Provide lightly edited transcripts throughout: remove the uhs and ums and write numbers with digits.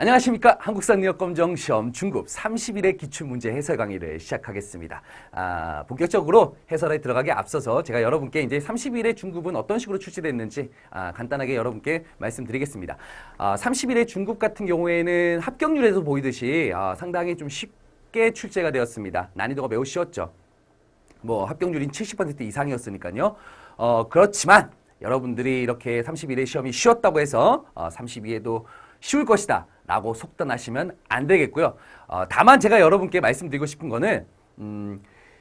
안녕하십니까. 한국사능력검정 시험 중급 30일의 기출문제 해설 강의를 시작하겠습니다. 본격적으로 해설에 들어가기 앞서서 제가 여러분께 이제 30일의 중급은 어떤 식으로 출제됐는지 간단하게 여러분께 말씀드리겠습니다. 30일의 중급 같은 경우에는 합격률에서 보이듯이 상당히 좀 쉽게 출제가 되었습니다. 난이도가 매우 쉬웠죠. 뭐 합격률인 70% 이상이었으니까요. 그렇지만 여러분들이 이렇게 30일의 시험이 쉬웠다고 해서 32에도 쉬울 것이다 라고 속단하시면 안 되겠고요. 다만 제가 여러분께 말씀드리고 싶은 거는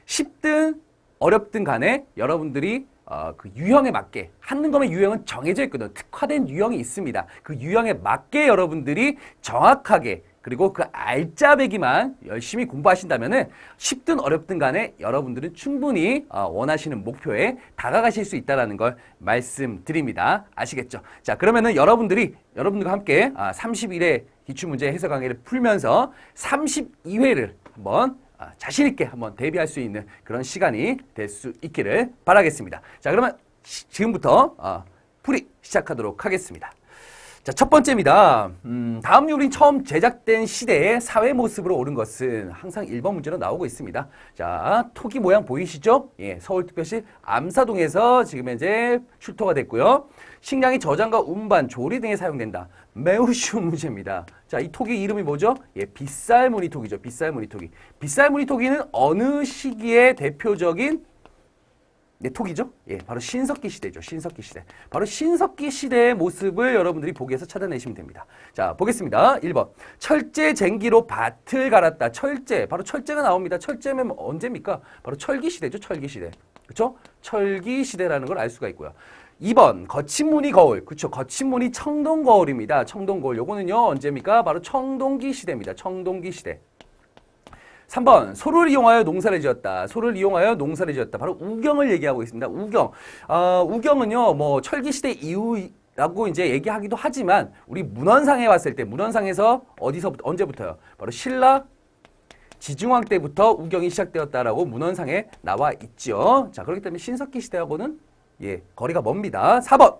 쉽든 어렵든 간에 여러분들이 그 유형에 맞게 한능검의 유형은 정해져 있거든요. 특화된 유형이 있습니다. 그 유형에 맞게 여러분들이 정확하게 그리고 그 알짜배기만 열심히 공부하신다면은 쉽든 어렵든 간에 여러분들은 충분히 원하시는 목표에 다가가실 수 있다는 걸 말씀드립니다. 아시겠죠? 자, 그러면은 여러분들과 함께 30일의 기출문제 해설 강의를 풀면서 32회를 한번 자신 있게 한번 대비할 수 있는 그런 시간이 될 수 있기를 바라겠습니다. 자, 그러면 지금부터 풀이 시작하도록 하겠습니다. 자, 첫 번째입니다. 다음 요리 처음 제작된 시대의 사회 모습으로 옳은 것은 항상 1번 문제로 나오고 있습니다. 자, 토기 모양 보이시죠? 예, 서울특별시 암사동에서 지금 현재 출토가 됐고요. 식량이 저장과 운반, 조리 등에 사용된다. 매우 쉬운 문제입니다. 자, 이 토기 이름이 뭐죠? 예, 빗살무늬 토기죠. 빗살무늬 토기. 빗살무늬 토기는 어느 시기의 대표적인 토기죠? 예, 바로 신석기 시대죠. 신석기 시대. 바로 신석기 시대의 모습을 여러분들이 보기에서 찾아내시면 됩니다. 자, 보겠습니다. 1번. 철제 쟁기로 밭을 갈았다. 철제. 바로 철제가 나옵니다. 철제면 언제입니까? 바로 철기 시대죠. 철기 시대. 그쵸? 철기 시대라는 걸 알 수가 있고요. 2번. 거친 무늬 거울. 그쵸? 거친 무늬 청동 거울입니다. 청동 거울. 요거는요, 언제입니까? 바로 청동기 시대입니다. 청동기 시대. 3번, 소를 이용하여 농사를 지었다. 소를 이용하여 농사를 지었다. 바로 우경을 얘기하고 있습니다. 우경. 우경은요, 뭐, 철기시대 이후라고 이제 얘기하기도 하지만, 우리 문헌상에 왔을 때, 문헌상에서 어디서부터, 언제부터요? 바로 신라 지중왕 때부터 우경이 시작되었다라고 문헌상에 나와 있죠. 자, 그렇기 때문에 신석기 시대하고는, 예, 거리가 멉니다. 4번.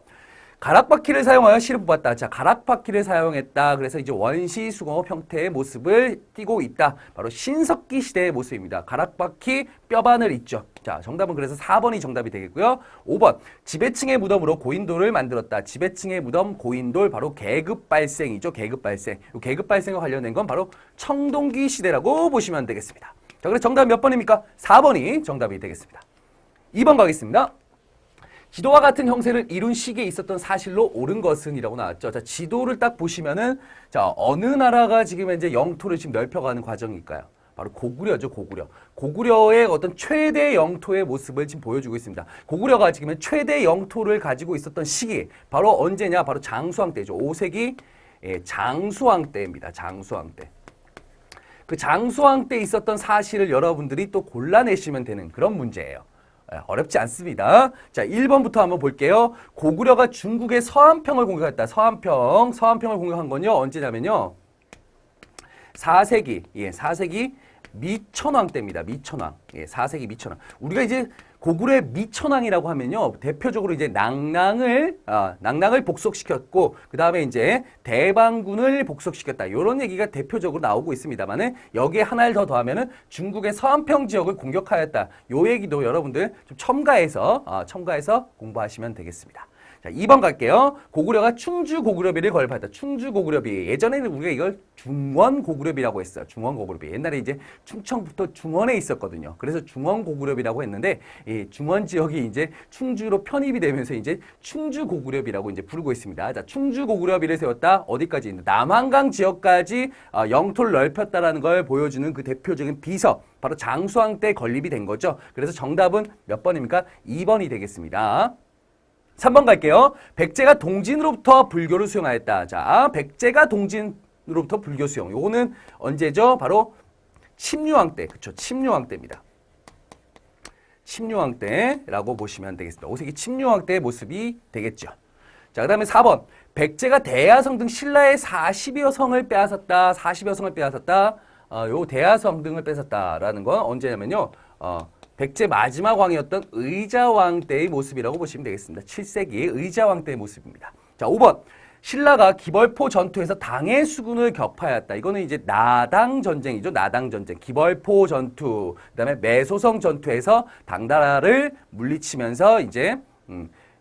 가락바퀴를 사용하여 실을 뽑았다. 자, 가락바퀴를 사용했다. 그래서 이제 원시수공업 형태의 모습을 띠고 있다. 바로 신석기 시대의 모습입니다. 가락바퀴 뼈바늘 있죠. 자, 정답은 그래서 4번이 정답이 되겠고요. 5번. 지배층의 무덤으로 고인돌을 만들었다. 지배층의 무덤, 고인돌, 바로 계급발생이죠. 계급발생. 이 계급발생과 관련된 건 바로 청동기 시대라고 보시면 되겠습니다. 자, 그래서 정답 몇 번입니까? 4번이 정답이 되겠습니다. 2번 가겠습니다. 지도와 같은 형태를 이룬 시기에 있었던 사실로 옳은 것은 이라고 나왔죠. 자, 지도를 딱 보시면은, 자, 어느 나라가 지금 이제 영토를 지금 넓혀가는 과정일까요? 바로 고구려죠, 고구려. 고구려의 어떤 최대 영토의 모습을 지금 보여주고 있습니다. 고구려가 지금 최대 영토를 가지고 있었던 시기, 바로 언제냐? 바로 장수왕 때죠. 5세기 장수왕 때입니다. 장수왕 때. 그 장수왕 때 있었던 사실을 여러분들이 또 골라내시면 되는 그런 문제예요. 어렵지 않습니다. 자, 1번부터 한번 볼게요. 고구려가 중국의 서안평을 공격했다. 서안평을 공격한 건요, 언제냐면요, 4세기, 예, 4세기 미천왕 때입니다. 미천왕. 예, 4세기 미천왕. 우리가 이제 고구려의 미천왕이라고 하면요, 대표적으로 이제 낭랑을 복속시켰고, 그 다음에 이제 대방군을 복속시켰다. 이런 얘기가 대표적으로 나오고 있습니다만은, 여기에 하나를 더 더하면은 중국의 서안평 지역을 공격하였다. 요 얘기도 여러분들 좀 첨가해서 공부하시면 되겠습니다. 자, 2번 갈게요. 고구려가 충주 고구려비를 거듭했다. 충주 고구려비. 예전에는 우리가 이걸 중원 고구려비라고 했어요. 중원 고구려비. 옛날에 이제 충청부터 중원에 있었거든요. 그래서 중원 고구려비라고 했는데, 이 중원 지역이 이제 충주로 편입이 되면서 이제 충주 고구려비라고 이제 부르고 있습니다. 자, 충주 고구려비를 세웠다. 어디까지? 남한강 지역까지 영토를 넓혔다라는 걸 보여주는 그 대표적인 비석. 바로 장수왕 때 건립이 된 거죠. 그래서 정답은 몇 번입니까? 2번이 되겠습니다. 3번 갈게요. 백제가 동진으로부터 불교를 수용하였다. 자, 백제가 동진으로부터 불교 수용. 요거는 언제죠? 바로 침류왕 때. 그쵸? 침류왕 때입니다. 침류왕 때라고 보시면 되겠습니다. 5세기 침류왕 때의 모습이 되겠죠. 자, 그 다음에 4번. 백제가 대야성 등 신라의 40여 성을 빼앗았다. 40여 성을 빼앗았다. 요 대야성 등을 뺏었다라는 건 언제냐면요. 백제 마지막 왕이었던 의자왕 때의 모습이라고 보시면 되겠습니다. 7세기 의자왕 때의 모습입니다. 자, 5번. 신라가 기벌포 전투에서 당의 수군을 격파하였다. 이거는 이제 나당 전쟁이죠. 나당 전쟁. 기벌포 전투, 그다음에 매소성 전투에서 당나라를 물리치면서 이제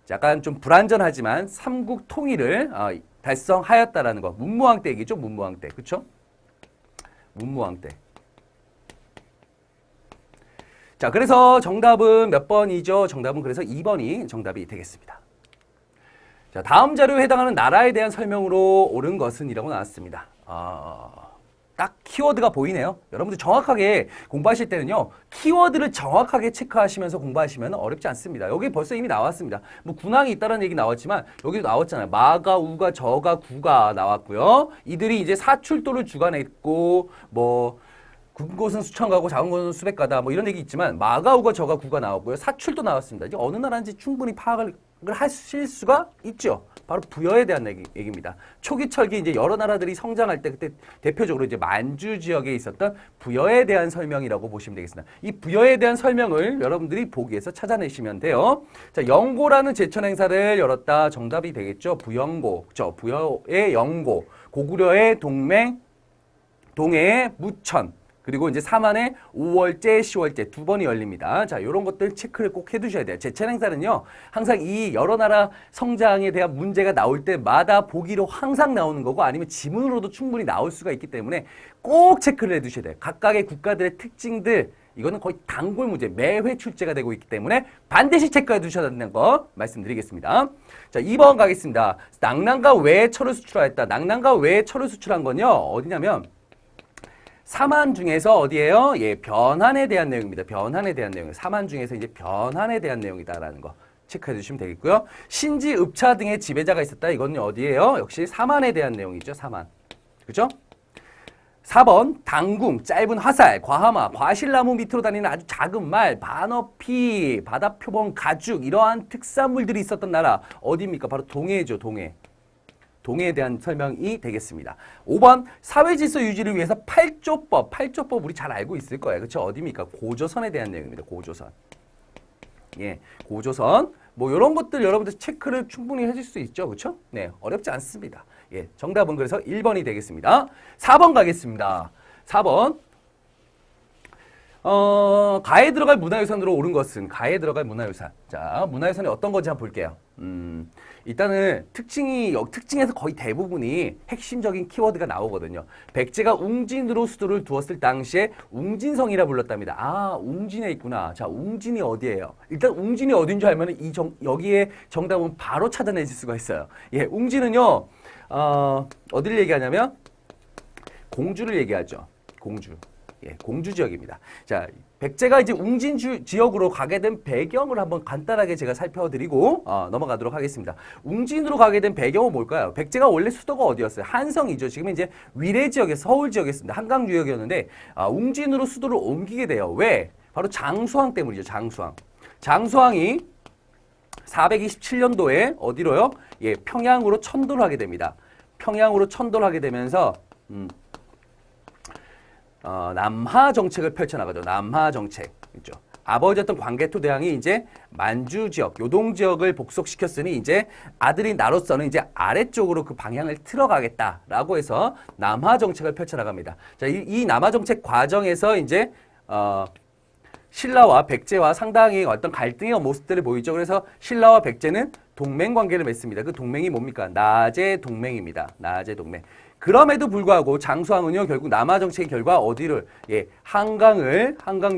약간 좀 불완전하지만 삼국 통일을 달성하였다라는 거. 문무왕 때 얘기죠. 문무왕 때. 그렇죠? 문무왕 때. 자, 그래서 정답은 몇 번이죠? 정답은 그래서 2번이 정답이 되겠습니다. 자, 다음 자료에 해당하는 나라에 대한 설명으로 옳은 것은 이라고 나왔습니다. 딱 키워드가 보이네요. 여러분들 정확하게 공부하실 때는요, 키워드를 정확하게 체크하시면서 공부하시면 어렵지 않습니다. 여기 벌써 이미 나왔습니다. 뭐 군항이 있다는 얘기 나왔지만 여기도 나왔잖아요. 마가, 우가, 저가, 구가 나왔고요. 이들이 이제 사출도를 주관했고 뭐 큰 곳은 수천 가고 작은 곳은 수백 가다 뭐 이런 얘기 있지만 마가, 우가, 저가, 구가 나왔고요. 사출도 나왔습니다. 이제 어느 나라인지 충분히 파악을 하실 수가 있죠. 바로 부여에 대한 얘기입니다. 초기 철기 이제 여러 나라들이 성장할 때 그때 대표적으로 이제 만주 지역에 있었던 부여에 대한 설명이라고 보시면 되겠습니다. 이 부여에 대한 설명을 여러분들이 보기에서 찾아내시면 돼요. 자, 영고라는 제천 행사를 열었다. 정답이 되겠죠. 부영고. 저 부여의 영고, 고구려의 동맹, 동해의 무천. 그리고 이제 삼안의 5월제, 10월제 두 번이 열립니다. 자, 이런 것들 체크를 꼭 해두셔야 돼요. 제천 행사는요, 항상 이 여러 나라 성장에 대한 문제가 나올 때마다 보기로 항상 나오는 거고 아니면 지문으로도 충분히 나올 수가 있기 때문에 꼭 체크를 해두셔야 돼요. 각각의 국가들의 특징들, 이거는 거의 단골 문제, 매회 출제가 되고 있기 때문에 반드시 체크해 두셔야 된다는 거 말씀드리겠습니다. 자, 2번 가겠습니다. 낙랑과 외에 철을 수출하였다. 낙랑과 외에 철을 수출한 건요, 어디냐면 삼안 중에서 어디예요? 예, 변한에 대한 내용입니다. 변한에 대한 내용. 삼안 중에서 이제 변한에 대한 내용이다라는 거 체크해 주시면 되겠고요. 신지, 읍차 등의 지배자가 있었다. 이건 어디예요? 역시 삼안에 대한 내용이죠. 삼안. 그죠? 4번 당궁, 짧은 화살, 과하마, 과실나무 밑으로 다니는 아주 작은 말, 반어피, 바다표범, 가죽 이러한 특산물들이 있었던 나라 어디입니까? 바로 동해죠. 동해. 동해에 대한 설명이 되겠습니다. 5번 사회질서 유지를 위해서 8조법. 8조법 우리 잘 알고 있을 거예요. 그렇죠? 어디입니까? 고조선에 대한 내용입니다. 고조선. 예, 고조선. 뭐 이런 것들 여러분들 체크를 충분히 해줄 수 있죠. 그렇죠? 네, 어렵지 않습니다. 예, 정답은 그래서 1번이 되겠습니다. 4번 가겠습니다. 4번. 가에 들어갈 문화유산으로 옳은 것은 가에 들어갈 문화유산. 자, 문화유산이 어떤 건지 한번 볼게요. 일단은 특징에서 거의 대부분이 핵심적인 키워드가 나오거든요. 백제가 웅진으로 수도를 두었을 당시에 웅진성이라 불렀답니다. 아, 웅진에 있구나. 자, 웅진이 어디예요? 일단 웅진이 어딘 줄 알면 여기에 정답은 바로 찾아내실 수가 있어요. 예, 웅진은요, 어디를 얘기하냐면 공주를 얘기하죠. 공주. 예, 공주 지역입니다. 자, 백제가 이제 웅진 지역으로 가게 된 배경을 한번 간단하게 제가 살펴드리고 넘어가도록 하겠습니다. 웅진으로 가게 된 배경은 뭘까요? 백제가 원래 수도가 어디였어요? 한성이죠. 지금 이제 위례 지역에 서울 지역이었습니다. 한강 유역이었는데 웅진으로 수도를 옮기게 돼요. 왜? 바로 장수왕 때문이죠. 장수왕. 장수왕이 427년도에 어디로요? 예, 평양으로 천도를 하게 됩니다. 평양으로 천도를 하게 되면서 남하 정책을 펼쳐나가죠. 남하 정책. 있죠. 아버지였던 광개토 대왕이 이제 만주 지역, 요동 지역을 복속시켰으니 이제 아들인 나로서는 이제 아래쪽으로 그 방향을 틀어가겠다라고 해서 남하 정책을 펼쳐나갑니다. 자, 이 남하 정책 과정에서 이제 신라와 백제와 상당히 어떤 갈등의 모습들을 보이죠. 그래서 신라와 백제는 동맹 관계를 맺습니다. 그 동맹이 뭡니까? 나제 동맹입니다. 나제 동맹. 그럼에도 불구하고 장수왕은요, 결국 남하 정책의 결과 어디를, 예, 한강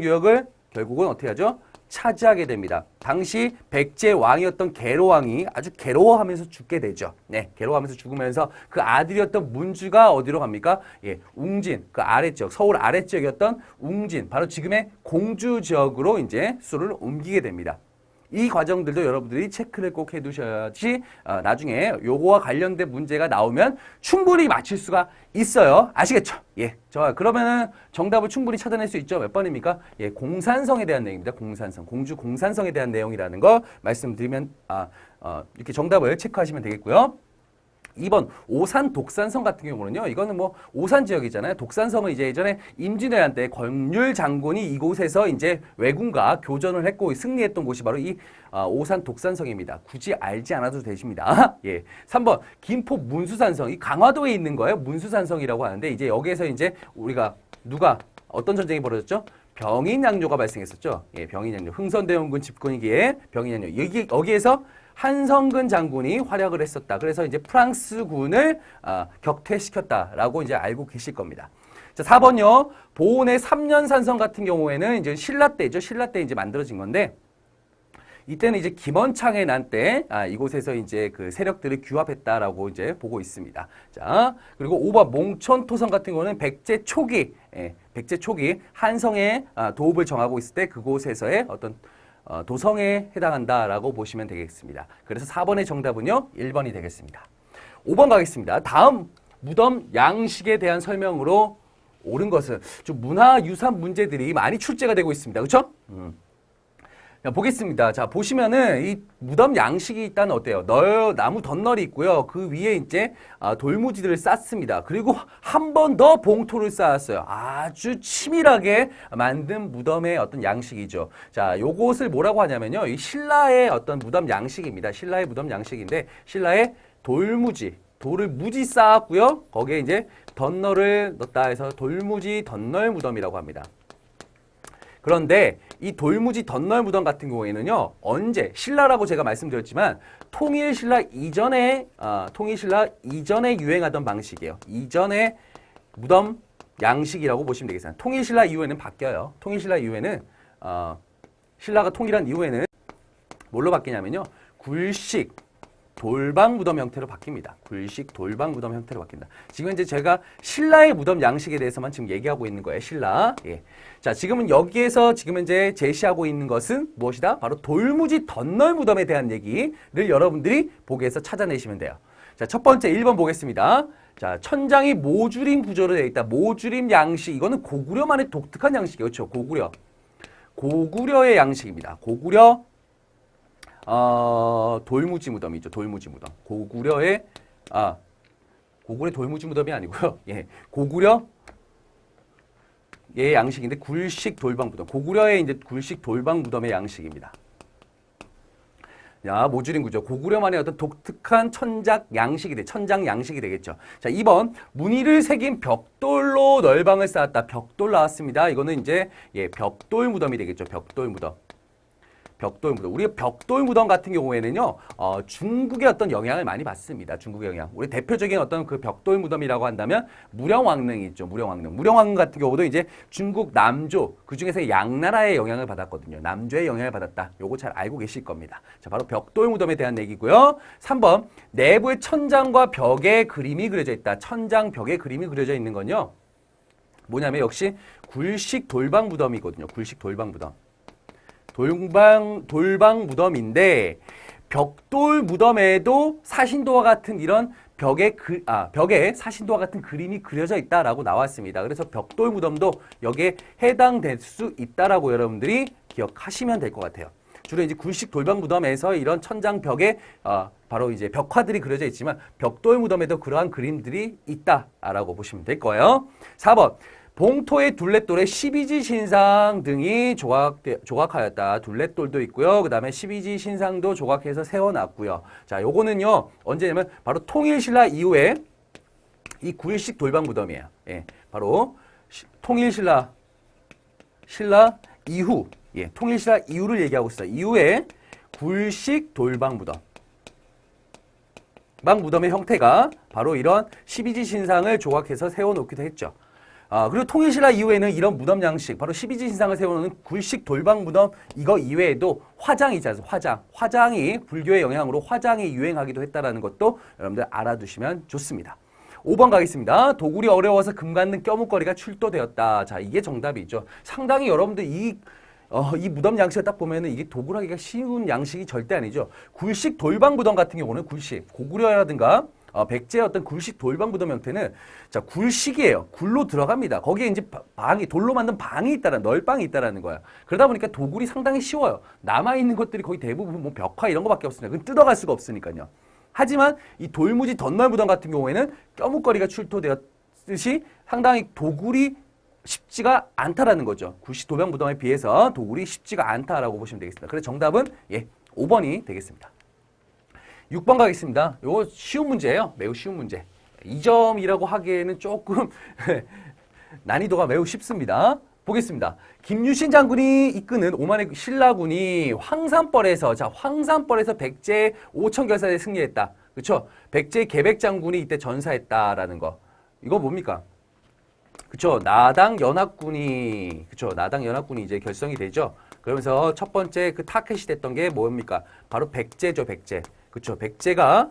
유역을 결국은 어떻게 하죠? 차지하게 됩니다. 당시 백제 왕이었던 계로왕이 아주 괴로워하면서 죽게 되죠. 네, 괴로워하면서 죽으면서 그 아들이었던 문주가 어디로 갑니까? 예, 웅진, 그 아래지역, 서울 아래지역이었던 웅진, 바로 지금의 공주 지역으로 이제 수를 옮기게 됩니다. 이 과정들도 여러분들이 체크를 꼭 해두셔야지 나중에 요거와 관련된 문제가 나오면 충분히 맞힐 수가 있어요. 아시겠죠? 예, 그러면은 정답을 충분히 찾아낼 수 있죠. 몇 번입니까? 예, 공산성에 대한 내용입니다. 공산성, 공주 공산성에 대한 내용이라는 거 말씀드리면 이렇게 정답을 체크하시면 되겠고요. 2번 오산 독산성 같은 경우는요. 이거는 뭐 오산 지역이잖아요. 독산성은 이제 예전에 임진왜란 때 권율 장군이 이곳에서 이제 왜군과 교전을 했고 승리했던 곳이 바로 이 오산 독산성입니다. 굳이 알지 않아도 되십니다. 예. 3번 김포 문수산성. 이 강화도에 있는 거예요. 문수산성이라고 하는데 이제 여기에서 이제 우리가 어떤 전쟁이 벌어졌죠? 병인양요가 발생했었죠. 예, 병인양요. 흥선대원군 집권기에 병인양요. 여기에서 한성근 장군이 활약을 했었다. 그래서 이제 프랑스군을 격퇴시켰다라고 이제 알고 계실 겁니다. 자, 4번요. 보온의 3년 산성 같은 경우에는 이제 신라 때죠. 신라 때 이제 만들어진 건데 이때는 이제 김원창의 난 때 이곳에서 이제 그 세력들을 규합했다라고 이제 보고 있습니다. 자, 그리고 5번 몽천토성 같은 경우는 백제 초기 한성의 도읍을 정하고 있을 때 그곳에서의 어떤 도성에 해당한다라고 보시면 되겠습니다. 그래서 4번의 정답은요, 1번이 되겠습니다. 5번 가겠습니다. 다음 무덤 양식에 대한 설명으로 옳은 것은 좀 문화유산 문제들이 많이 출제가 되고 있습니다. 그렇죠? 자, 보겠습니다. 자, 보시면은 이 무덤 양식이 일단 어때요? 나무 덧널이 있고요. 그 위에 이제 돌무지들을 쌓습니다. 그리고 한 번 더 봉토를 쌓았어요. 아주 치밀하게 만든 무덤의 어떤 양식이죠. 자, 요것을 뭐라고 하냐면요. 이 신라의 어떤 무덤 양식입니다. 신라의 무덤 양식인데 신라의 돌을 무지 쌓았고요. 거기에 이제 덧널을 넣었다 해서 돌무지 덧널 무덤이라고 합니다. 그런데 이 돌무지 덧널 무덤 같은 경우에는요, 언제 신라라고 제가 말씀드렸지만 통일신라 이전에 유행하던 방식이에요. 이전의 무덤 양식이라고 보시면 되겠습니다. 통일신라 이후에는 바뀌어요. 통일신라 이후에는 신라가 통일한 이후에는 뭘로 바뀌냐면요, 굴식 돌방 무덤 형태로 바뀝니다. 굴식 돌방 무덤 형태로 바뀐다. 지금 이제 제가 신라의 무덤 양식에 대해서만 지금 얘기하고 있는 거예요. 신라. 예. 자, 지금은 여기에서 지금 이제 제시하고 있는 것은 무엇이다? 바로 돌무지 덧널 무덤에 대한 얘기를 여러분들이 보기에서 찾아내시면 돼요. 자, 첫 번째 1번 보겠습니다. 자, 천장이 모주림 구조로 되어 있다. 모주림 양식. 이거는 고구려만의 독특한 양식이에요. 그렇죠? 고구려의 양식입니다. 고구려 돌무지 무덤이죠. 돌무지 무덤. 고구려의 돌무지 무덤이 아니고요. 예. 고구려의 양식인데 굴식 돌방 무덤. 고구려의 이제 굴식 돌방 무덤의 양식입니다. 야, 모주림 구조. 고구려만의 어떤 독특한 천장 양식이 되겠죠. 자, 2번. 무늬를 새긴 벽돌로 널방을 쌓았다. 벽돌 나왔습니다. 이거는 이제 벽돌 무덤이 되겠죠. 벽돌 무덤. 우리가 벽돌 무덤 같은 경우에는요, 중국의 어떤 영향을 많이 받습니다. 중국의 영향. 우리 대표적인 어떤 그 벽돌 무덤이라고 한다면 무령왕릉이 있죠. 무령왕릉 같은 경우도 이제 중국 남조, 그 중에서 양나라의 영향을 받았거든요. 남조의 영향을 받았다. 요거 잘 알고 계실 겁니다. 자, 바로 벽돌 무덤에 대한 얘기고요. 3번. 내부의 천장과 벽에 그림이 그려져 있다. 천장, 벽에 그림이 그려져 있는 건요, 뭐냐면 역시 굴식 돌방 무덤이거든요. 굴식 돌방 무덤. 돌방 무덤인데 벽돌 무덤에도 사신도와 같은 이런 벽에 사신도와 같은 그림이 그려져 있다라고 나왔습니다. 그래서 벽돌 무덤도 여기에 해당될 수 있다라고 여러분들이 기억하시면 될 것 같아요. 주로 이제 굴식 돌방 무덤에서 이런 천장 벽에 바로 이제 벽화들이 그려져 있지만 벽돌 무덤에도 그러한 그림들이 있다라고 보시면 될 거예요. 4번. 봉토의 둘레돌에 12지 신상 등이 조각하였다. 둘레돌도 있고요. 그 다음에 12지 신상도 조각해서 세워놨고요. 자, 요거는요, 언제냐면 바로 통일신라 이후에 이 굴식 돌방 무덤이에요. 예, 바로 통일신라 이후, 통일신라 이후를 얘기하고 있어요. 이후에 굴식 돌방 무덤. 무덤의 형태가 바로 이런 12지 신상을 조각해서 세워놓기도 했죠. 그리고 통일신라 이후에는 이런 무덤 양식, 바로 12지 신상을 세워놓는 굴식 돌방 무덤, 이거 이외에도 화장이 있잖아요. 화장이, 불교의 영향으로 화장이 유행하기도 했다는 것도 여러분들 알아두시면 좋습니다. 5번 가겠습니다. 도굴이 어려워서 금 갖는 껴묵거리가 출토되었다. 자, 이게 정답이죠. 상당히 여러분들 이 무덤 양식을 딱 보면은 이게 도굴하기가 쉬운 양식이 절대 아니죠. 굴식 돌방 무덤 같은 경우는 고구려라든가 백제의 어떤 굴식 돌방 무덤 형태는 자, 굴식이에요. 굴로 들어갑니다. 거기에 이제 돌로 만든 방이 널방이 있다라는 거야. 그러다 보니까 도굴이 상당히 쉬워요. 남아있는 것들이 거의 대부분 뭐 벽화 이런 거밖에 없습니다. 그건 뜯어갈 수가 없으니까요. 하지만 이 돌무지 덧날무당 같은 경우에는 껴묵거리가 출토되었듯이 상당히 도굴이 쉽지가 않다라는 거죠. 구시 도병무당에 비해서 도굴이 쉽지가 않다라고 보시면 되겠습니다. 그래서 정답은 5번이 되겠습니다. 6번 가겠습니다. 이거 쉬운 문제예요. 매우 쉬운 문제. 2점이라고 하기에는 조금 난이도가 매우 쉽습니다. 보겠습니다. 김유신 장군이 이끄는 오만의 신라군이 황산벌에서 백제 5천 결사에 승리했다. 그렇죠? 백제 계백 장군이 이때 전사했다라는 거. 이거 뭡니까? 그렇죠? 나당 연합군이 이제 결성이 되죠. 그러면서 첫 번째 그 타켓이 됐던 게 뭡니까? 바로 백제죠, 백제. 그렇죠? 백제가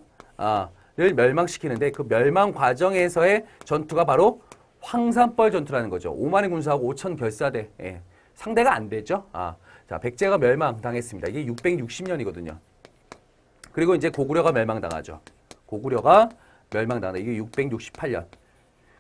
를 멸망시키는데 그 멸망 과정에서의 전투가 바로 황산벌 전투라는 거죠. 5만의 군사하고 5천 결사대. 상대가 안 되죠. 자, 백제가 멸망당했습니다. 이게 660년이거든요. 그리고 이제 고구려가 멸망당하죠. 고구려가 멸망당한다. 이게 668년.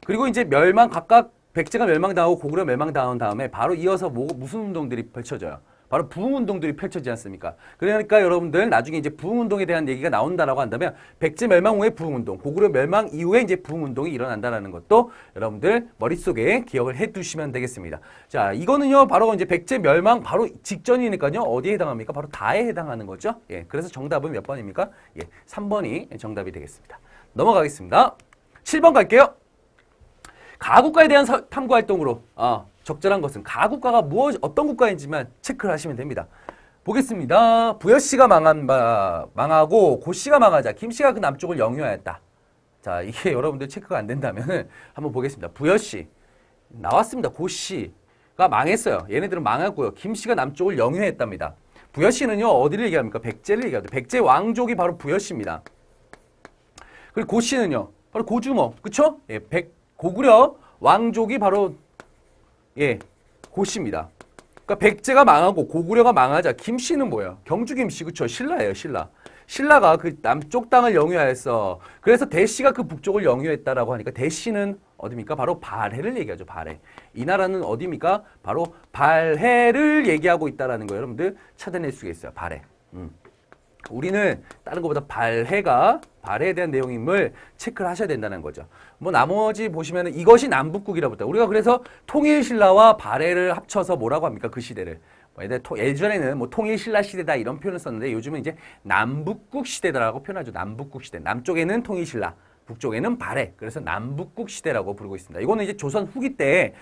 그리고 이제 각각 백제가 멸망당하고 고구려 멸망당한 다음에 바로 이어서 무슨 운동들이 펼쳐져요? 바로 부흥운동들이 펼쳐지지 않습니까? 그러니까 여러분들 나중에 이제 부흥운동에 대한 얘기가 나온다라고 한다면 백제 멸망 후에 부흥운동, 고구려 멸망 이후에 이제 부흥운동이 일어난다라는 것도 여러분들 머릿속에 기억을 해 두시면 되겠습니다. 자, 이거는요, 바로 이제 백제 멸망 바로 직전이니까요, 어디에 해당합니까? 바로 다에 해당하는 거죠. 그래서 정답은 몇 번입니까? 3번이 정답이 되겠습니다. 넘어가겠습니다. 7번 갈게요. 가국가에 대한 탐구 활동으로 적절한 것은 가국가가 어떤 국가인지만 체크를 하시면 됩니다. 보겠습니다. 부여씨가 망하고 고씨가 망하자 김씨가 그 남쪽을 영유하였다. 자, 이게 여러분들 체크가 안 된다면 한번 보겠습니다. 부여씨 나왔습니다. 고씨가 망했어요. 얘네들은 망했고요. 김씨가 남쪽을 영유했답니다. 부여씨는요, 어디를 얘기합니까? 백제를 얘기합니다. 백제 왕족이 바로 부여씨입니다. 그리고 고씨는요, 바로 고주모, 그쵸? 고구려 왕족이 바로 고씨입니다. 그러니까 백제가 망하고 고구려가 망하자 김씨는 뭐예요? 경주 김씨, 그쵸? 신라예요, 신라. 신라가 그 남쪽 땅을 영유하였어. 그래서 대씨가 그 북쪽을 영유했다라고 하니까 대씨는 어디입니까? 바로 발해를 얘기하죠, 발해. 이 나라는 어디입니까? 바로 발해를 얘기하고 있다라는 거 여러분들 찾아낼 수가 있어요, 발해. 우리는 다른 것보다 발해에 대한 내용임을 체크를 하셔야 된다는 거죠. 뭐 나머지 보시면은 이것이 남북국이라고 했다. 우리가 그래서 통일신라와 발해를 합쳐서 뭐라고 합니까? 그 시대를. 예전에는 뭐 통일신라 시대다 이런 표현을 썼는데 요즘은 이제 남북국 시대다라고 표현하죠. 남북국 시대. 남쪽에는 통일신라, 북쪽에는 발해. 그래서 남북국 시대라고 부르고 있습니다. 이거는 이제 조선 후기 때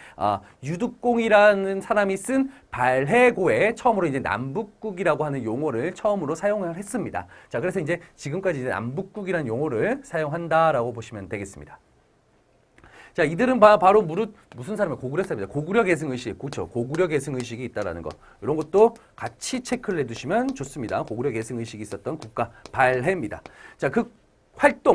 유득공이라는 사람이 쓴 발해고에 처음으로 이제 남북국이라고 하는 용어를 처음으로 사용을 했습니다. 자, 그래서 이제 지금까지 이제 남북국이라는 용어를 사용한다라고 보시면 되겠습니다. 자, 이들은 바로 무슨 사람이에요? 고구려 사람입니다. 고구려 계승의식, 그렇죠? 고구려 계승의식이 있다라는 거. 이런 것도 같이 체크를 해두시면 좋습니다. 고구려 계승의식이 있었던 국가 발해입니다. 자, 그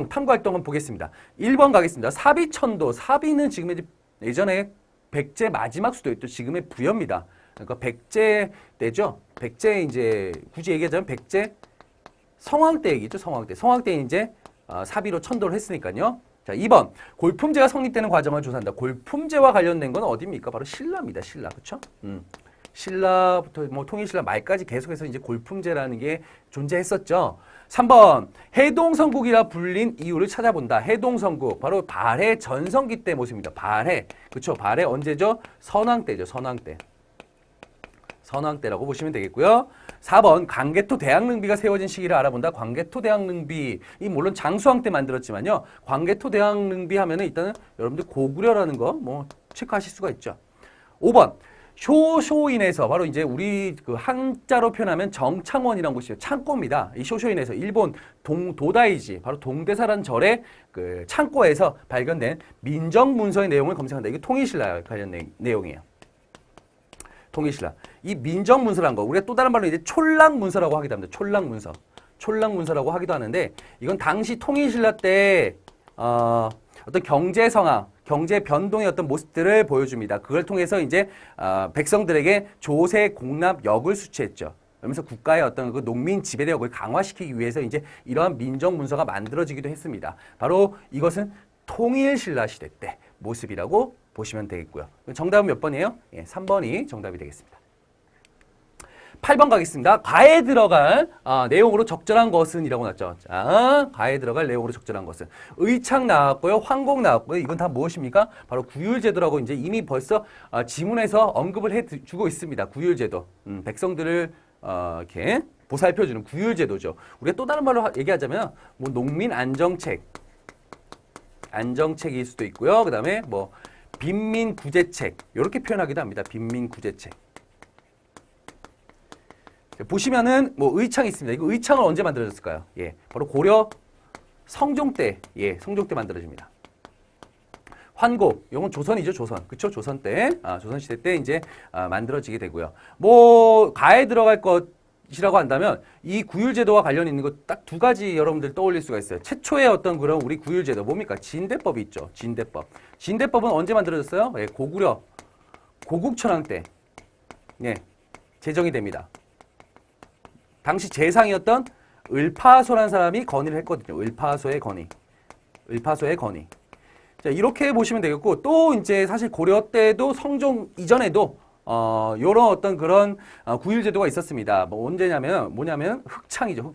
탐구 활동은 보겠습니다. 1번 가겠습니다. 사비천도. 사비는 지금 예전에 백제 마지막 수도였죠. 지금의 부여입니다. 그러니까 백제 때죠. 백제 이제 굳이 얘기하자면 백제 성왕 때 얘기죠. 성왕 때. 성왕 때 이제 사비로 천도를 했으니까요. 자, 2번. 골품제가 성립되는 과정을 조사한다. 골품제와 관련된 건 어디입니까? 바로 신라입니다. 신라. 그렇죠? 신라부터 뭐 통일신라 말까지 계속해서 이제 골품제라는 게 존재했었죠. 3번. 해동성국이라 불린 이유를 찾아본다. 해동성국. 바로 발해 전성기 때 모습입니다. 발해. 그렇죠? 발해 언제죠? 선왕 때죠. 선왕 때. 선왕 때라고 보시면 되겠고요. 4번. 광개토 대학릉비가 세워진 시기를 알아본다. 광개토 대학릉비. 이 물론 장수왕 때 만들었지만요. 광개토 대학릉비 하면은 일단은 여러분들 고구려라는 거 뭐 체크하실 수가 있죠. 5번. 쇼쇼인에서 바로 이제 우리 그 한자로 표현하면 정창원이라는 곳이에요. 창고입니다. 이 쇼쇼인에서 일본 도다이지 바로 동대사라는 절의 그 창고에서 발견된 민정문서의 내용을 검색한다. 이게 통일신라 관련 내용이에요. 통일신라. 이 민정문서란 거 우리가 또 다른 말로 이제 촐랑문서라고 하기도 합니다. 촐랑문서. 촐랑문서라고 하기도 하는데 이건 당시 통일신라 때 어떤 경제 상황, 경제 변동의 어떤 모습들을 보여줍니다. 그걸 통해서 이제 백성들에게 조세, 공납, 역을 수취했죠. 그러면서 국가의 어떤 그 농민 지배력을 강화시키기 위해서 이제 이러한 민정 문서가 만들어지기도 했습니다. 바로 이것은 통일신라 시대 때 모습이라고 보시면 되겠고요. 정답은 몇 번이에요? 3번이 정답이 되겠습니다. 8번 가겠습니다. 가에 들어갈 내용으로 적절한 것은 이라고 나왔죠. 자, 가에 들어갈 내용으로 적절한 것은 의창 나왔고요. 황곡 나왔고요. 이건 다 무엇입니까? 바로 구율제도라고 이제 이미 벌써 지문에서 언급을 해주고 있습니다. 구율제도. 백성들을 이렇게 보살펴주는 구율제도죠. 우리가 또 다른 말로 얘기하자면 뭐 농민 안정책일 수도 있고요. 그 다음에 뭐 빈민 구제책 이렇게 표현하기도 합니다. 빈민 구제책. 보시면은 뭐 의창이 있습니다. 이거 의창을 언제 만들어졌을까요? 예, 바로 고려 성종 때, 성종 때 만들어집니다. 환곡, 이건 조선이죠, 조선. 그쵸? 조선 때, 조선시대 때 이제 만들어지게 되고요. 뭐 가에 들어갈 것이라고 한다면 이 구율제도와 관련 있는 것 딱 두 가지 여러분들 떠올릴 수가 있어요. 최초의 어떤 그런 우리 구율제도 뭡니까? 진대법이 있죠. 진대법. 진대법은 언제 만들어졌어요? 예, 고구려 고국천왕 때, 제정이 됩니다. 당시 재상이었던 을파소라는 사람이 건의를 했거든요. 을파소의 건의. 자, 이렇게 보시면 되겠고, 또 이제 사실 고려 때도 성종 이전에도 요런 어떤 그런 구율제도가 있었습니다. 뭐 뭐냐면 흑창이죠.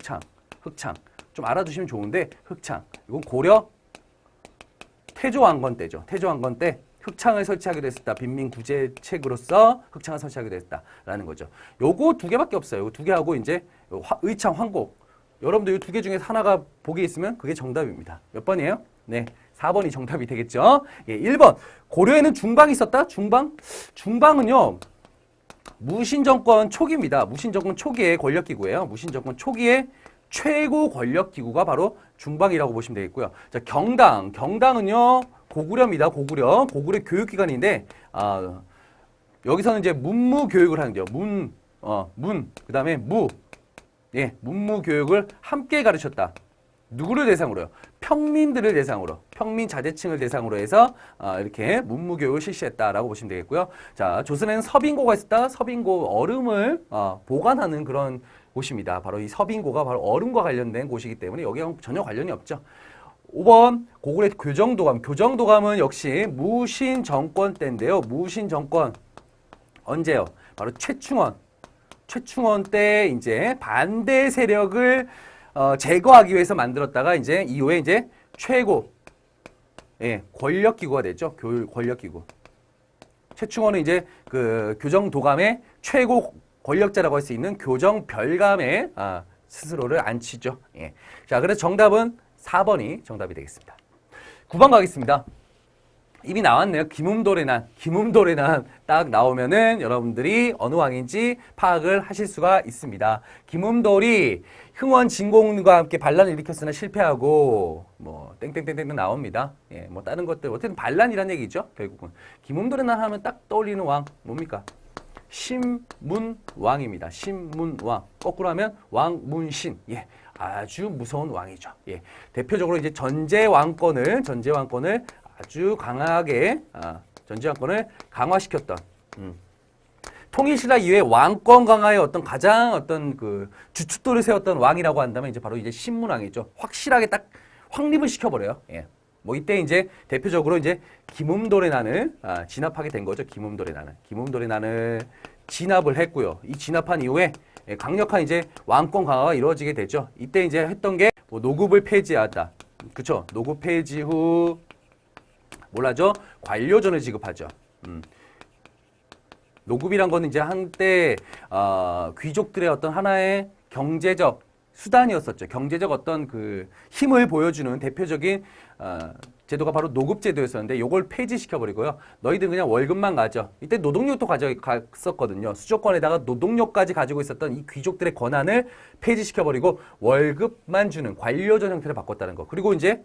흑창. 좀 알아두시면 좋은데 흑창. 이건 고려 태조왕건 때죠. 태조왕건 때 흑창을 설치하게 됐다. 빈민구제책으로서 흑창을 설치하게 됐다라는 거죠. 요거 두 개밖에 없어요. 요거 두 개하고 이제 의창, 황곡. 여러분들 이 두 개 중에 하나가 보기에 있으면 그게 정답입니다. 몇 번이에요? 네, 4번이 정답이 되겠죠. 예, 1번. 고려에는 중방이 있었다? 중방은요. 무신정권 초기입니다. 무신정권 초기의 권력기구예요. 무신정권 초기의 최고 권력기구가 바로 중방이라고 보시면 되겠고요. 자, 경당은요. 고구려입니다. 고구려 교육기관인데 여기서는 이제 문무 교육을 하는데요. 그 다음에 문무 교육을 함께 가르쳤다. 누구를 대상으로요? 평민들을 대상으로, 평민 자제층을 대상으로 해서 이렇게 문무 교육을 실시했다라고 보시면 되겠고요. 자, 조선에는 서빙고가 있었다. 서빙고 얼음을 보관하는 그런 곳입니다. 바로 이 서빙고가 바로 얼음과 관련된 곳이기 때문에 여기랑 전혀 관련이 없죠. 5번 고구려 교정도감은 역시 무신정권 때인데요. 무신정권 언제요? 바로 최충원 때 이제 반대 세력을 제거하기 위해서 만들었다가 이제 이후에 이제 최고 권력기구가 됐죠. 권력기구. 최충원은 이제 그 교정도감의 최고 권력자라고 할 수 있는 교정별감에 스스로를 앉히죠. 예. 자, 그래서 정답은 4번이 정답이 되겠습니다. 9번 가겠습니다. 이미 나왔네요. 김음도래난 딱 나오면은 여러분들이 어느 왕인지 파악을 하실 수가 있습니다. 김음돌이 흥원 진공과 함께 반란을 일으켰으나 실패하고 뭐 땡땡땡땡 나옵니다. 예, 뭐 다른 것들 어쨌든 반란이란 얘기죠. 결국은 김음도래난 하면 딱 떠올리는 왕 뭡니까? 신문왕입니다. 신문왕. 거꾸로 하면 왕문신. 예. 아주 무서운 왕이죠. 예. 대표적으로 이제 전제 왕권을 아주 강하게 전제왕권을 강화시켰던 통일신라 이후에 왕권 강화의 어떤 가장 어떤 그 주춧돌을 세웠던 왕이라고 한다면 이제 바로 이제 신문왕이죠. 확실하게 딱 확립을 시켜버려요. 예. 뭐 이때 이제 대표적으로 이제 김음도래난을 진압하게 된 거죠. 김음도래난을 진압을 했고요. 이 진압한 이후에 강력한 이제 왕권 강화가 이루어지게 되죠. 이때 이제 했던 게 뭐 노급을 폐지하다. 그쵸? 노급 폐지 후 몰라죠? 관료전을 지급하죠. 노급이란 거는 이제 한때 귀족들의 어떤 하나의 경제적 수단이었었죠. 경제적 어떤 그 힘을 보여주는 대표적인 제도가 바로 노급제도였었는데 이걸 폐지시켜버리고요. 너희들 그냥 월급만 가져. 이때 노동력도 가졌었거든요. 수조권에다가 노동력까지 가지고 있었던 이 귀족들의 권한을 폐지시켜버리고 월급만 주는 관료전 형태를 바꿨다는 거. 그리고 이제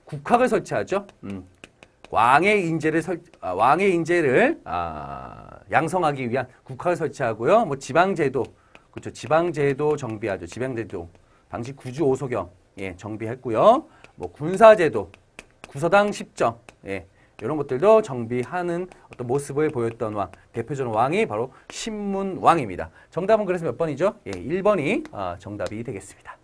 국학을 설치하죠. 왕의 인재를 양성하기 위한 국학을 설치하고요. 뭐 지방제도, 그렇죠. 지방제도 정비하죠. 지방제도 당시 구주 오소경 정비했고요. 뭐 군사제도, 구서당 십정 이런 것들도 정비하는 어떤 모습을 보였던 왕, 대표적인 왕이 바로 신문왕입니다. 정답은 그래서 몇 번이죠? 1번이 정답이 되겠습니다.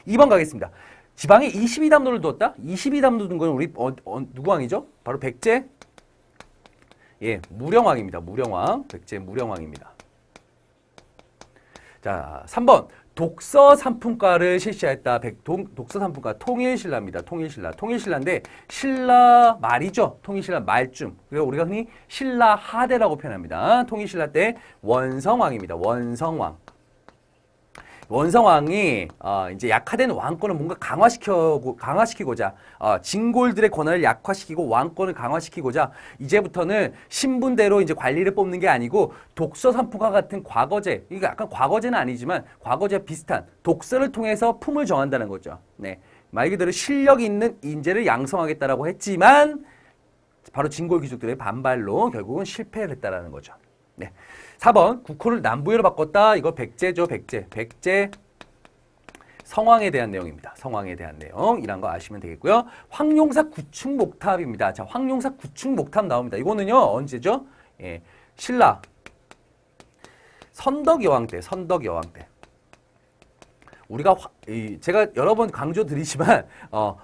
2번 가겠습니다. 지방에 22담로를 두었다? 22담로 둔 건 우리 누구 왕이죠? 바로 백제 무령왕입니다. 무령왕. 백제 무령왕입니다. 자, 3번. 독서 상품과를 실시했다. 독서 상품과 통일신라입니다. 통일신라. 통일신라인데 신라 말이죠. 통일신라 말쯤. 그리고 우리가 흔히 신라하대라고 표현합니다. 통일신라 때 원성왕입니다. 원성왕. 원성왕이 이제 약화된 왕권을 뭔가 강화시키고자 진골들의 권한을 약화시키고 왕권을 강화시키고자 이제부터는 신분대로 이제 관리를 뽑는 게 아니고 독서 상품과 같은 과거제, 이게 약간 과거제는 아니지만 과거제와 비슷한 독서를 통해서 품을 정한다는 거죠. 네, 말 그대로 실력 있는 인재를 양성하겠다라고 했지만 바로 진골 귀족들의 반발로 결국은 실패를 했다라는 거죠. 네. 4번 국호를 남부여로 바꿨다. 이거 백제죠. 백제 성왕에 대한 내용입니다. 성왕에 대한 내용 이란 거 아시면 되겠고요. 황룡사 구축목탑입니다. 자, 황룡사 구축목탑 나옵니다. 이거는요 언제죠? 예, 신라 선덕여왕 때. 우리가 제가 여러 번 강조드리지만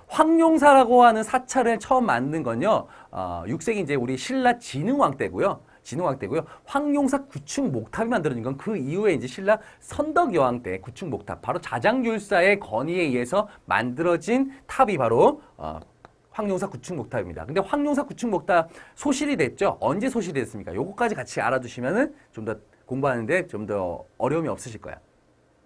황룡사라고 하는 사찰을 처음 만든 건요 6세기 이제 우리 신라 진흥왕 때고요. 황룡사 구축목탑이 만들어진 건 그 이후에 이제 신라 선덕여왕 때 구축목탑, 바로 자장율사의 건의에 의해서 만들어진 탑이 바로 황룡사 구축목탑입니다. 근데 황룡사 구축목탑 소실이 됐죠? 언제 소실이 됐습니까? 요거까지 같이 알아두시면은 좀 더 공부하는데 좀 더 어려움이 없으실 거야.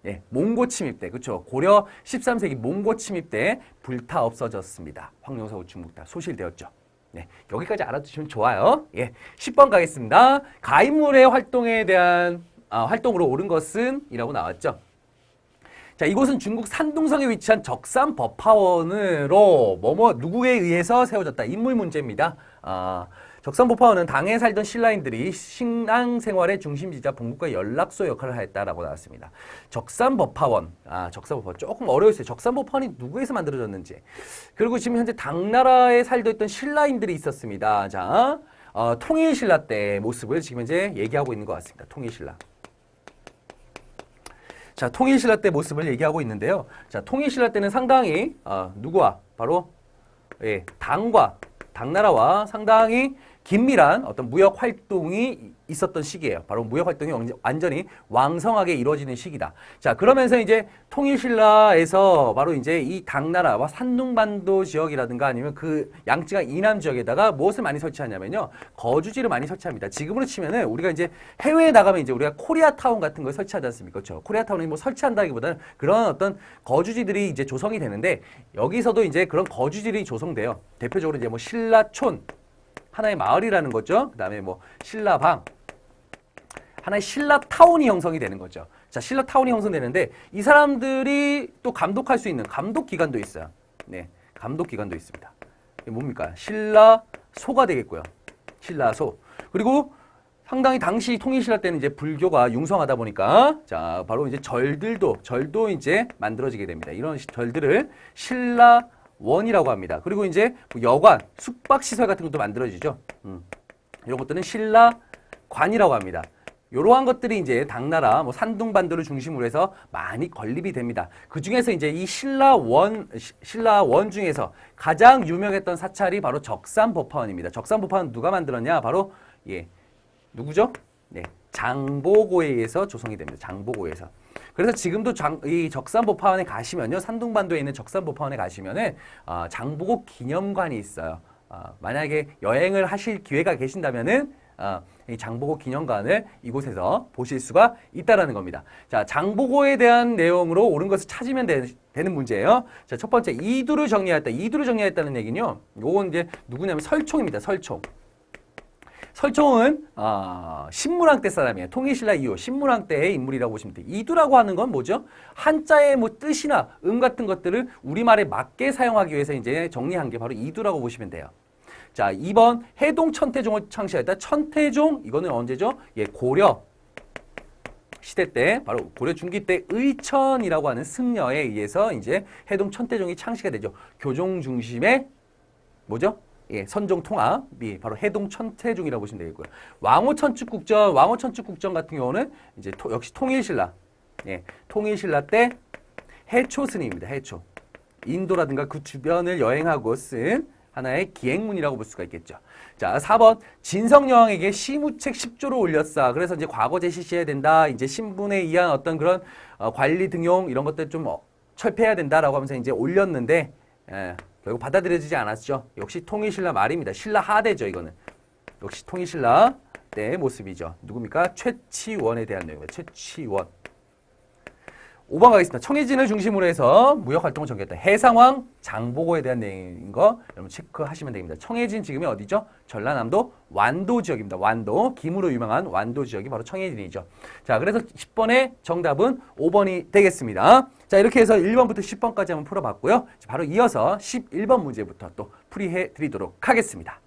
예, 몽고 침입 때, 그렇죠? 고려 13세기 몽고 침입 때 불타 없어졌습니다. 황룡사 구축목탑 소실되었죠. 네, 여기까지 알아두시면 좋아요. 예, 10번 가겠습니다. 가인물의 활동에 대한 활동으로 옳은 것은 이라고 나왔죠. 자, 이곳은 중국 산둥성에 위치한 적산법화원으로 누구에 의해서 세워졌다. 인물 문제입니다. 적산법화원은 당에 살던 신라인들이 신앙생활의 중심지자 본국과 연락소 역할을 하였다라고 나왔습니다. 적산법화원, 적산법화원 조금 어려웠어요. 적산법화원이 누구에서 만들어졌는지. 그리고 지금 현재 당나라에 살고 있던 신라인들이 있었습니다. 자, 통일신라 때 모습을 지금 현재 얘기하고 있는 것 같습니다. 통일신라. 자, 통일신라 때 모습을 얘기하고 있는데요. 자, 통일신라 때는 상당히 누구와 바로 당나라와 상당히 긴밀한 어떤 무역 활동이 있었던 시기예요. 바로 무역 활동이 완전히 왕성하게 이루어지는 시기다. 자, 그러면서 이제 통일신라에서 바로 이제 이 당나라와 산둥반도 지역이라든가 아니면 그 양쯔강 이남 지역에다가 무엇을 많이 설치하냐면요. 거주지를 많이 설치합니다. 지금으로 치면은 우리가 이제 해외에 나가면 이제 우리가 코리아타운 같은 걸 설치하지 않습니까? 그렇죠? 코리아타운이 뭐 설치한다기보다는 그런 어떤 거주지들이 이제 조성이 되는데 여기서도 이제 그런 거주지들이 조성돼요. 대표적으로 이제 뭐 신라촌, 하나의 마을이라는 거죠. 그 다음에 뭐 신라방, 하나의 신라타운이 형성이 되는 거죠. 자, 신라타운이 형성되는데 이 사람들이 또 감독할 수 있는 감독기관도 있어요. 네, 감독기관도 있습니다. 이게 뭡니까? 신라소가 되겠고요. 신라소. 그리고 상당히 당시 통일신라 때는 이제 불교가 융성하다 보니까 자, 바로 이제 절도 이제 만들어지게 됩니다. 이런 절들을 신라원이라고 합니다. 그리고 이제 여관, 숙박시설 같은 것도 만들어지죠. 이런 것들은 신라관이라고 합니다. 이러한 것들이 이제 당나라, 산둥반도를 중심으로 해서 많이 건립이 됩니다. 그 중에서 이제 이 신라원 중에서 가장 유명했던 사찰이 바로 적산법화원입니다. 적산법화원 누가 만들었냐? 바로, 누구죠? 네. 장보고에 의해서 조성이 됩니다. 장보고에서. 그래서 지금도 이 적산법화원에 가시면요. 산둥반도에 있는 적산법화원에 가시면은, 장보고 기념관이 있어요. 만약에 여행을 하실 기회가 계신다면은, 이 장보고 기념관을 이곳에서 보실 수가 있다라는 겁니다. 자, 장보고에 대한 내용으로 옳은 것을 찾으면 되는 문제예요. 자, 첫 번째, 이두를 정리했다. 이두를 정리했다는 얘기는요. 요건 이제 누구냐면 설총입니다. 설총. 설총은 신무랑 때 사람이에요. 통일신라 이후 신무랑 때의 인물이라고 보시면 돼요. 이두라고 하는 건 뭐죠? 한자의 뭐 뜻이나 같은 것들을 우리말에 맞게 사용하기 위해서 이제 정리한 게 바로 이두라고 보시면 돼요. 자, 2번 해동 천태종을 창시했다. 천태종 이거는 언제죠? 고려 시대 때, 바로 고려 중기 때 의천이라고 하는 승려에 의해서 이제 해동 천태종이 창시가 되죠. 교종 중심의 뭐죠? 선종 통합이 바로 해동 천태종이라고 보시면 되겠고요. 왕호 천축국전 같은 경우는 이제 역시 통일신라, 통일신라 때 해초 스님입니다. 해초. 인도라든가 그 주변을 여행하고 쓴 하나의 기행문이라고 볼 수가 있겠죠. 자, 4번. 진성여왕에게 시무책 10조를 올렸어. 그래서 이제 과거 제시해야 된다. 이제 신분에 의한 어떤 그런 관리 등용 이런 것들 좀 철폐해야 된다라고 하면서 이제 올렸는데 결국 받아들여지지 않았죠. 역시 통일신라 말입니다. 신라 하대죠, 이거는. 역시 통일신라 때 모습이죠. 누굽니까? 최치원에 대한 내용입니다. 최치원. 5번 가겠습니다. 청해진을 중심으로 해서 무역활동을 전개했다. 해상왕 장보고에 대한 내용인 거 여러분 체크하시면 됩니다. 청해진 지금이 어디죠? 전라남도 완도 지역입니다. 완도. 김으로 유명한 완도 지역이 바로 청해진이죠. 자, 그래서 10번의 정답은 5번이 되겠습니다. 자, 이렇게 해서 1번부터 10번까지 한번 풀어봤고요. 바로 이어서 11번 문제부터 또 풀이해 드리도록 하겠습니다.